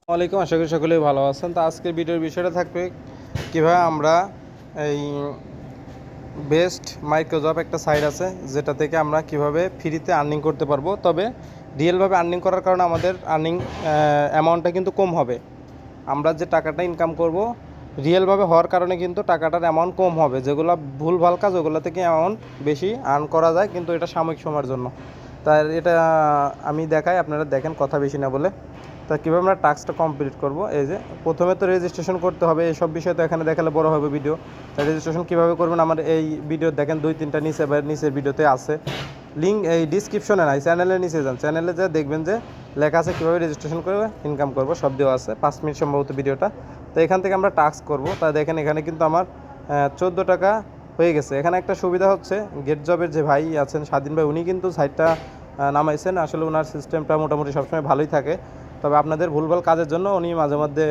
ওয়ালাইকুম, আশা করি সকলেই ভালো আছেন। তো আজকের ভিডিওর বিষয়টা থাকবে কীভাবে আমরা এই বেস্ট মাইক্রোজব একটা সাইট আছে যেটা থেকে আমরা কিভাবে ফ্রিতে আর্নিং করতে পারবো। তবে রিয়েলভাবে আর্নিং করার কারণে আমাদের আর্নিং অ্যামাউন্টটা কিন্তু কম হবে। আমরা যে টাকাটা ইনকাম করব রিয়েলভাবে হওয়ার কারণে কিন্তু টাকাটার অ্যামাউন্ট কম হবে। যেগুলো ভুলভাল কাজ ওগুলো থেকে অ্যামাউন্ট বেশি আর্ন করা যায়, কিন্তু এটা সাময়িক সময়ের জন্য। তাই এটা আমি দেখাই, আপনারা দেখেন, কথা বেশি না বলে। তা কীভাবে আমরা টাস্কটা কমপ্লিট করব, এই যে প্রথমে তো রেজিস্ট্রেশন করতে হবে। এইসব বিষয় তো এখানে দেখালে বড় হবে ভিডিও। তাই রেজিস্ট্রেশন কীভাবে করবেন আমার এই ভিডিও দেখেন, 2-3টা নিচের ভিডিওতে আছে লিঙ্ক, এই ডিসক্রিপশনে নাই, চ্যানেলের নিচে যান, চ্যানেলে যা দেখবেন যে লেখা আছে কীভাবে রেজিস্ট্রেশন করে ইনকাম করব, সব দেওয়া আছে। 5 মিনিট সম্ভবত ভিডিওটা। তো এখান থেকে আমরা টাস্ক করব। তাই দেখেন এখানে কিন্তু আমার 14 টাকা হয়ে গেছে। এখানে একটা সুবিধা হচ্ছে, গেট জবের যে ভাই আছেন স্বাধীন ভাই, উনি কিন্তু সাইটটা নামাইছেন। আসলে ওনার সিস্টেমটা মোটামুটি সবসময় ভালোই থাকে। তবে আপনাদের ভুলভাল কাজের জন্য উনি মাঝে মধ্যে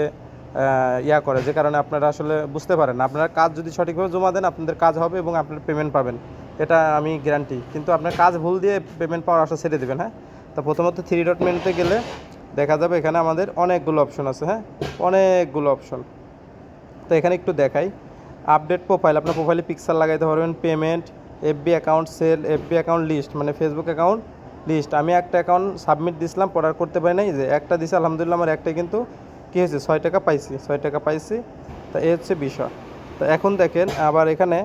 করে, যে কারণে আপনারা আসলে বুঝতে পারেন না। আপনারা কাজ যদি সঠিকভাবে জমা দেন আপনাদের কাজ হবে এবং আপনারা পেমেন্ট পাবেন, এটা আমি গ্যারান্টি। কিন্তু আপনার কাজ ভুল দিয়ে পেমেন্ট পাওয়ার আশা ছেড়ে দেবেন। হ্যাঁ, তো প্রথমত 3 ডট মেনুতে গেলে দেখা যাবে এখানে আমাদের অনেকগুলো অপশন আছে। হ্যাঁ, অনেকগুলো অপশন। তো এখানে একটু দেখাই, আপডেট প্রোফাইল, আপনার প্রোফাইলে পিকচার লাগাইতে পারবেন। Payment, FB account sell, FB account list, মানে ফেসবুক অ্যাকাউন্ট লিস্ট। আমি একটা অ্যাকাউন্ট সাবমিট দিছিলাম, পড়ার করতে পারি নাই, যে একটা দিছি আলহামদুলিল্লাহ, আমার একটাই কিন্তু কী হয়েছে, 6 টাকা পাইছি, 6 টাকা পাইছি। তো এই হচ্ছে বিষয়। তো এখন দেখেন আবার এখানে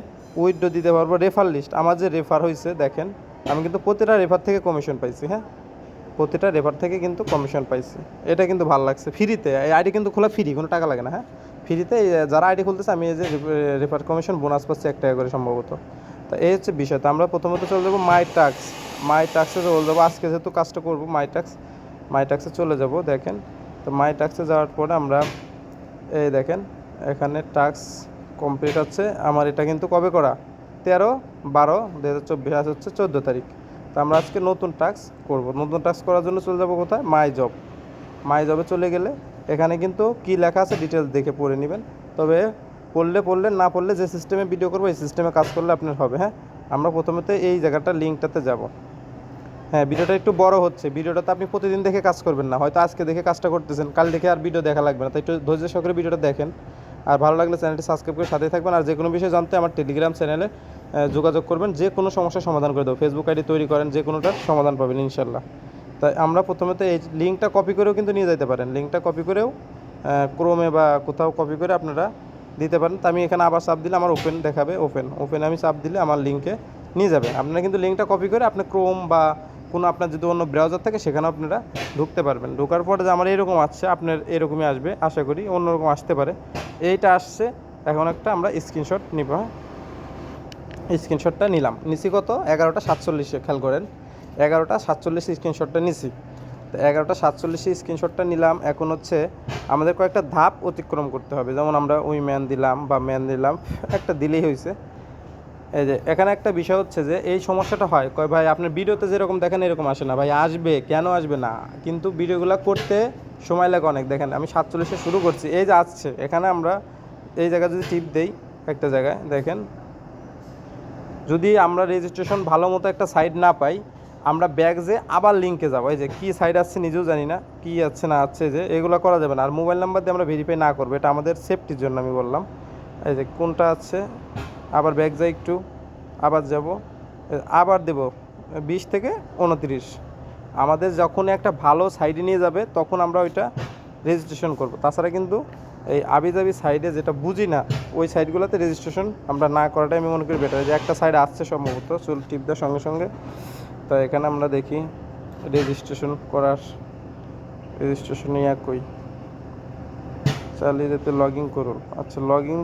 উইথড্র দিতে পারবো। রেফার লিস্ট, আমার যে রেফার হয়েছে দেখেন, আমি কিন্তু প্রতিটা রেফার থেকে কমিশন পাইছি। হ্যাঁ, প্রতিটা রেফার থেকে কিন্তু কমিশন পাইছি। এটা কিন্তু ভালো লাগছে। ফ্রিতে এই আইডি কিন্তু খোলা ফ্রি, কোনো টাকা লাগে না। হ্যাঁ, ফ্রিতে যারা আইডি খুলতেছে, আমি এই যে রেফার কমিশন বোনাস পাচ্ছি 1 টাকা করে সম্ভবত। তো এই হচ্ছে বিষয়। তো আমরা প্রথমত চলে যাবো মাই টাক্সে চলে যাবো। আজকে যেহেতু কাজটা করবো মাই টাক্সে চলে যাব। দেখেন, তো মাই টাক্সে যাওয়ার পরে আমরা এই দেখেন এখানে টাক্স কমপ্লিট হচ্ছে আমার। এটা কিন্তু কবে করা, 13/12/2024, আজ হচ্ছে 14 তারিখ। তো আমরা আজকে নতুন টাস্ক করব। নতুন টাস্ক করার জন্য চলে যাব কোথায়, মাই জবে চলে গেলে এখানে কিন্তু কি লেখা আছে ডিটেলস দেখে পড়ে নেবেন। তবে পড়লে না পড়লে যে সিস্টেমে ভিডিও করবো এই সিস্টেমে কাজ করলে আপনার হবে। হ্যাঁ, আমরা প্রথমে এই জায়গাটা লিঙ্কটাতে যাব। হ্যাঁ, ভিডিওটা একটু বড় হচ্ছে। ভিডিওটাতে আপনি প্রতিদিন দেখে কাজ করবেন না, হয়তো আজকে দেখে কাজটা করতেছেন, কাল দেখে আর ভিডিও দেখা লাগবে না। তাই একটু ধৈর্য সহকারে ভিডিওটা দেখেন। আর ভালো লাগলে চ্যানেলটি সাবস্ক্রাইব করে সাথেই থাকবেন। আর যে কোনো বিষয় জানতে আমার টেলিগ্রাম চ্যানেলে যোগাযোগ করবেন, যে কোনো সমস্যার সমাধান করে দেবো। ফেসবুক আইডি তৈরি করেন, যে কোনোটার সমাধান পাবেন ইনশাল্লাহ। তাই আমরা প্রথমে এই লিঙ্কটা কপি করেও কিন্তু নিয়ে যেতে পারেন। লিঙ্কটা কপি করেও ক্রোমে বা কোথাও কপি করে আপনারা দিতে পারেন। তো আমি এখানে আবার চাপ দিলে আমার ওপেন দেখাবে, ওপেন আমি চাপ দিলে আমার লিঙ্কে নিয়ে যাবে। আপনারা কিন্তু লিঙ্কটা কপি করে আপনি ক্রোম বা কোনো আপনার যদি অন্য ব্রাউজার থাকে সেখানেও আপনারা ঢুকতে পারবেন। ঢোকার পরে যে আমার এরকম আসছে, আপনার এরকমই আসবে আশা করি, অন্যরকম আসতে পারে। এইটা আসছে, এখন একটা আমরা স্ক্রিনশট নিব। স্ক্রিনশটটা নিচি কত, 11:47, খেয়াল করেন 11:47 স্ক্রিনশটটা নিছি। তো 11:47 স্ক্রিনশটটা নিলাম। এখন হচ্ছে আমাদের কয়েকটা ধাপ অতিক্রম করতে হবে। যেমন আমরা ম্যান দিলাম বা ম্যান দিলাম, একটা দিলেই হয়েছে। এই যে এখানে একটা বিষয় হচ্ছে যে এই সমস্যাটা হয়, কয় ভাই আপনার ভিডিওতে যেরকম দেখেন এরকম আসে না। ভাই আসবে, কেন আসবে না, কিন্তু ভিডিওগুলো করতে সময় লাগে অনেক। দেখেন আমি 47 শুরু করছি, এই যে আসছে। এখানে আমরা এই জায়গায় যদি টিপ দেই একটা জায়গায়, দেখেন যদি আমরা রেজিস্ট্রেশন ভালো মতো একটা সাইট না পাই, আমরা ব্যাক যে আবার লিঙ্কে যাবো। এই যে কী সাইট আসছে নিজেও জানি না, কী আছে না আছে, যে এগুলো করা যাবে না। আর মোবাইল নাম্বার দিয়ে আমরা ভেরিফাই না করবো, এটা আমাদের সেফটির জন্য আমি বললাম। এই যে কোনটা আছে, আবার ব্যাক যাই একটু, আবার যাব, আবার দেব 20 থেকে 29। আমাদের যখন একটা ভালো সাইডে নিয়ে যাবে তখন আমরা ওইটা রেজিস্ট্রেশন করব। তাছাড়া কিন্তু এই আবিজাবি সাইডে যেটা বুঝি না ওই সাইডগুলোতে রেজিস্ট্রেশন আমরা না করাটাই আমি মনে করি বেটার। যে একটা সাইড আসছে সম্ভবত, চুল টিপ দেওয়ার সঙ্গে সঙ্গে। তো এখানে আমরা দেখি রেজিস্ট্রেশন কই চালিয়ে যেতে লগ ইন করুন। আচ্ছা,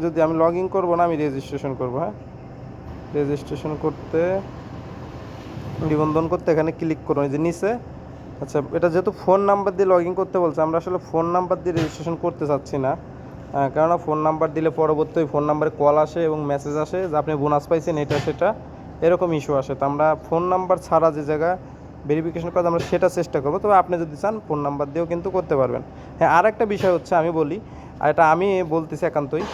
যদি আমি লগ ইন করবো না, আমি রেজিস্ট্রেশন করবো। হ্যাঁ, রেজিস্ট্রেশন করতে, নিবন্ধন করতে এখানে ক্লিক করুন, এই যে নিচে। আচ্ছা, এটা যেহেতু ফোন নাম্বার দিয়ে লগ ইন করতে বলছে, আমরা আসলে ফোন নাম্বার দিয়ে রেজিস্ট্রেশন করতে চাচ্ছি না। কেননা ফোন নাম্বার দিলে পরবর্তী ফোন নাম্বারে কল আসে এবং মেসেজ আসে যে আপনি বোনাস পাইছেন, এটা সেটা এরকম ইস্যু আসে। তো আমরা ফোন নাম্বার ছাড়া যে জায়গায় ভেরিফিকেশন করা আমরা সেটা চেষ্টা করবো। তবে আপনি যদি চান ফোন নাম্বার দিয়েও কিন্তু করতে পারবেন। হ্যাঁ, আর একটা বিষয় হচ্ছে আমি বলি, আর এটা আমি বলতেছি একান্তই।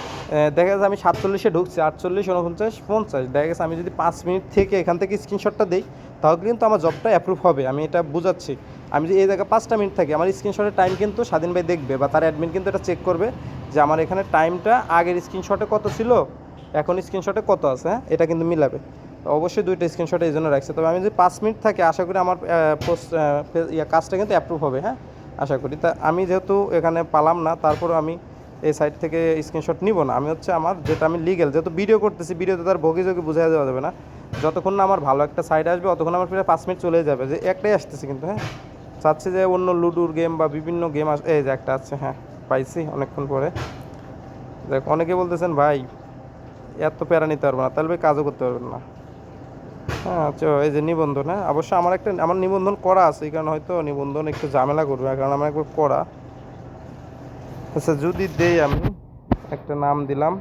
দেখা যাচ্ছে আমি 47-এ ঢুকছি, 48, 49, 50, দেখা গেছে আমি যদি 5 মিনিট থেকে এখান থেকে স্ক্রিনশটটা দিই তাহলে কিন্তু আমার জবটা অ্যাপ্রুভ হবে। আমি এটা বুঝাচ্ছি। আমি যদি এই জায়গায় 5টা মিনিট থাকি, আমার স্ক্রিনশটের টাইম কিন্তু স্বাধীন ভাই দেখবে বা তার অ্যাডমিন কিন্তু এটা চেক করবে যে আমার এখানে টাইমটা আগের স্ক্রিনশটে কত ছিল, এখন স্ক্রিনশটে কত আছে, হ্যাঁ এটা কিন্তু মিলাবে। অবশ্যই 2টা স্ক্রিনশট এই জন্য রাখছে। তবে আমি যদি 5 মিনিট থাকি আশা করি আমার কাজটা কিন্তু অ্যাপ্রুভ হবে, হ্যাঁ আশা করি। তা আমি যেহেতু এখানে পালাম না, তারপরেও আমি এই সাইট থেকে স্ক্রিনশট নিব না। আমি হচ্ছে আমার যেটা আমি লিগেল, যেহেতু ভিডিও করতেছি, ভিডিওতে তার ভোগে যোগে বোঝা যাওয়া যাবে না। যতক্ষণ না আমার ভালো একটা সাইড আসবে ততক্ষণ আমার প্রায় 5 মিনিট চলে যাবে, যে একটাই আসতেছে কিন্তু, হ্যাঁ চাচ্ছি যে অন্য লুডুর গেম বা বিভিন্ন গেম এই যে একটা আছে, হ্যাঁ পাইছি অনেকক্ষণ পরে। দেখ অনেকে বলতেছেন ভাই এত প্যারা নিতে পারবো না, তাহলে ভাই কাজও করতে পারবেন না। হ্যাঁ আচ্ছা, এই যে নিবন্ধন, হ্যাঁ অবশ্যই আমার নিবন্ধন করা আছে, এই কারণে হয়তো নিবন্ধন একটু ঝামেলা করবে, কারণ আমার একবার করা। আচ্ছা যদি দেই, আমি একটা নাম দিলাম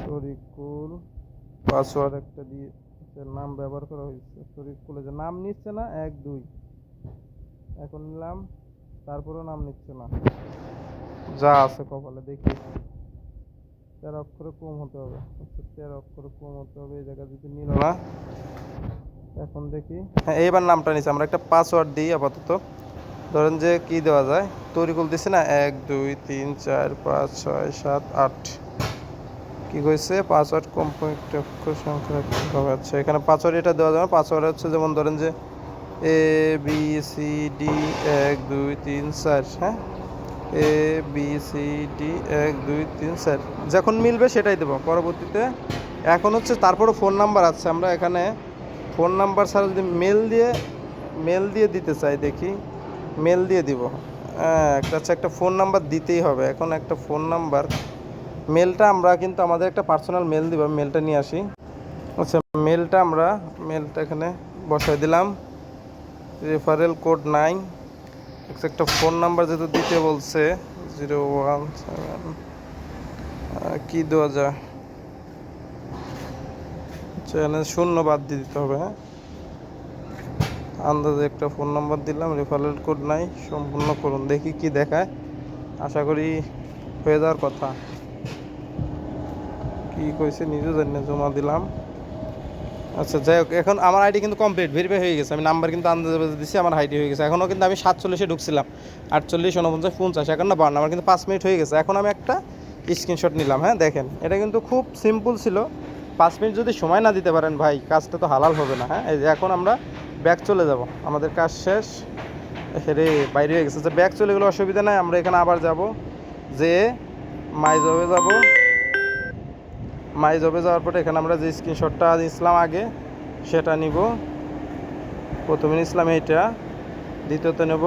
শরীকুল, পাসওয়ার্ড একটা দিয়ে নাম ব্যবহার করা হয়েছে শরীকুল, যে নাম নিচ্ছে না 1 2, এখন নিলাম, তারপরেও নাম নিচ্ছে না। যা আছে কপালে, দেখি 13 অক্ষরে কম হতে হবে। আচ্ছা 13 অক্ষরে কম হতে হবে, এই জায়গায় যদি নিল না, এখন দেখি, হ্যাঁ এইবার নামটা নিচ্ছে। আমরা একটা পাসওয়ার্ড দিই আপাতত, ধরেন যে কি দেওয়া যায়, তরিকুল দিচ্ছে না 1 2 3 4 5 6 7 8, কি কইছে পাসওয়ার্ড কমপ্লিট অক্ষর সংখ্যা রাখতে হবে। আচ্ছা এখানে পাসওয়ার্ড এটা দেওয়া যাবে, পাসওয়ার্ড হচ্ছে যেমন ধরেন যে ABCD 1 2 3 4, হ্যাঁ ABCD 1 2 3 4, যখন মিলবে সেটাই দেবো পরবর্তীতে। এখন হচ্ছে তারপরও ফোন নাম্বার আছে, আমরা এখানে ফোন নাম্বার ছাড়া যদি মেল দিয়ে দিতে চাই, দেখি মেল দিয়ে দিব। হ্যাঁ একটা ফোন নাম্বার দিতেই হবে। এখন একটা ফোন নাম্বার, মেলটা আমরা কিন্তু আমাদের একটা পার্সোনাল মেল দিব, মেলটা নিয়ে আসি। আচ্ছা মেলটা এখানে বসাই দিলাম, রেফারেল কোড 9, একটা ফোন নাম্বার যেহেতু দিতে বলছে 017, কি দেওয়া যায়, চ্যানেল 0 বাদ দিয়ে দিতে হবে, হ্যাঁ আন্দাজে একটা ফোন নাম্বার দিলাম, রেফারেল কোড নাই, সম্পূর্ণ করুন, দেখি কি দেখায়। আশা করি হয়ে যাওয়ার কথা। কি কইছে নিজেও জানি না, জমা দিলাম। আচ্ছা যাই হোক, এখন আমার আইডি কিন্তু কমপ্লিট ভেরিফাই হয়ে গেছে। আমি নাম্বার কিন্তু আন্দাজে দিচ্ছি, আমার আইডি হয়ে গেছে। এখনও কিন্তু আমি 47-এ ঢুকছিলাম, 48, 49, 50, এখন না 52, আমার কিন্তু 5 মিনিট হয়ে গেছে। এখন আমি একটা স্ক্রিনশট নিলাম, হ্যাঁ দেখেন এটা কিন্তু খুব সিম্পল ছিল। 5 মিনিট যদি সময় না দিতে পারেন ভাই, কাজটা তো হালাল হবে না। হ্যাঁ এই যে এখন আমরা ব্যাক চলে যাব, আমাদের কাজ শেষ। রে বাইরে হয়ে গেছে, ব্যাক চলে গেলে অসুবিধা নাই। আমরা এখানে আবার যাব, যে মাই জবে যাওয়ার পরে এখানে আমরা যে স্ক্রিনশটটা দিয়েছিলাম আগে সেটা নিব। প্রথমে নিয়েছিলাম এইটা, দ্বিতীয়তে নেব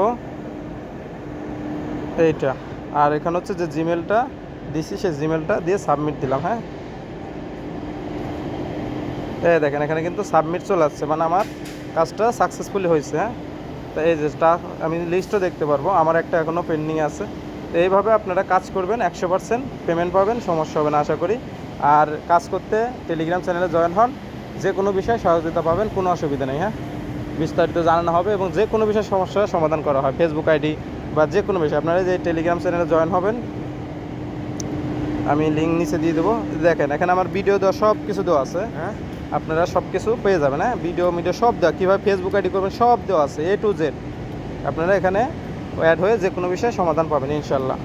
এইটা, আর এখানে হচ্ছে যে জিমেলটা দিছি সেই জিমেলটা দিয়ে সাবমিট দিলাম। হ্যাঁ এই দেখেন এখানে কিন্তু সাবমিট চলে আসছে, মানে আমার কাজটা সাকসেসফুলি হয়েছে। হ্যাঁ তো এই যে আমি লিস্টও দেখতে পারবো, আমার একটা এখনও পেন্ডিং আছে। তো এইভাবে আপনারা কাজ করবেন, 100% পেমেন্ট পাবেন, সমস্যা হবে না আশা করি। আর কাজ করতে টেলিগ্রাম চ্যানেলে জয়েন হন, যে কোনো বিষয়ে সহযোগিতা পাবেন, কোনো অসুবিধা নেই। হ্যাঁ বিস্তারিত জানানো হবে এবং যে কোনো বিষয়ে সমস্যার সমাধান করা হয়, ফেসবুক আইডি বা যে কোনো বিষয়। আপনারা যে টেলিগ্রাম চ্যানেলে জয়েন হবেন, আমি লিঙ্ক নিচে দিয়ে দেবো। দেখেন এখানে আমার ভিডিও দেওয়া সব কিছু দেওয়া আছে, হ্যাঁ আপনারা সব কিছু পেয়ে যাবেন। হ্যাঁ ভিডিও সব দেওয়া, কীভাবে ফেসবুক আইডি করবেন সব দেওয়া আছে A to Z। আপনারা এখানে অ্যাড হয়ে যে কোনো বিষয়ে সমাধান পাবেন ইনশাল্লাহ।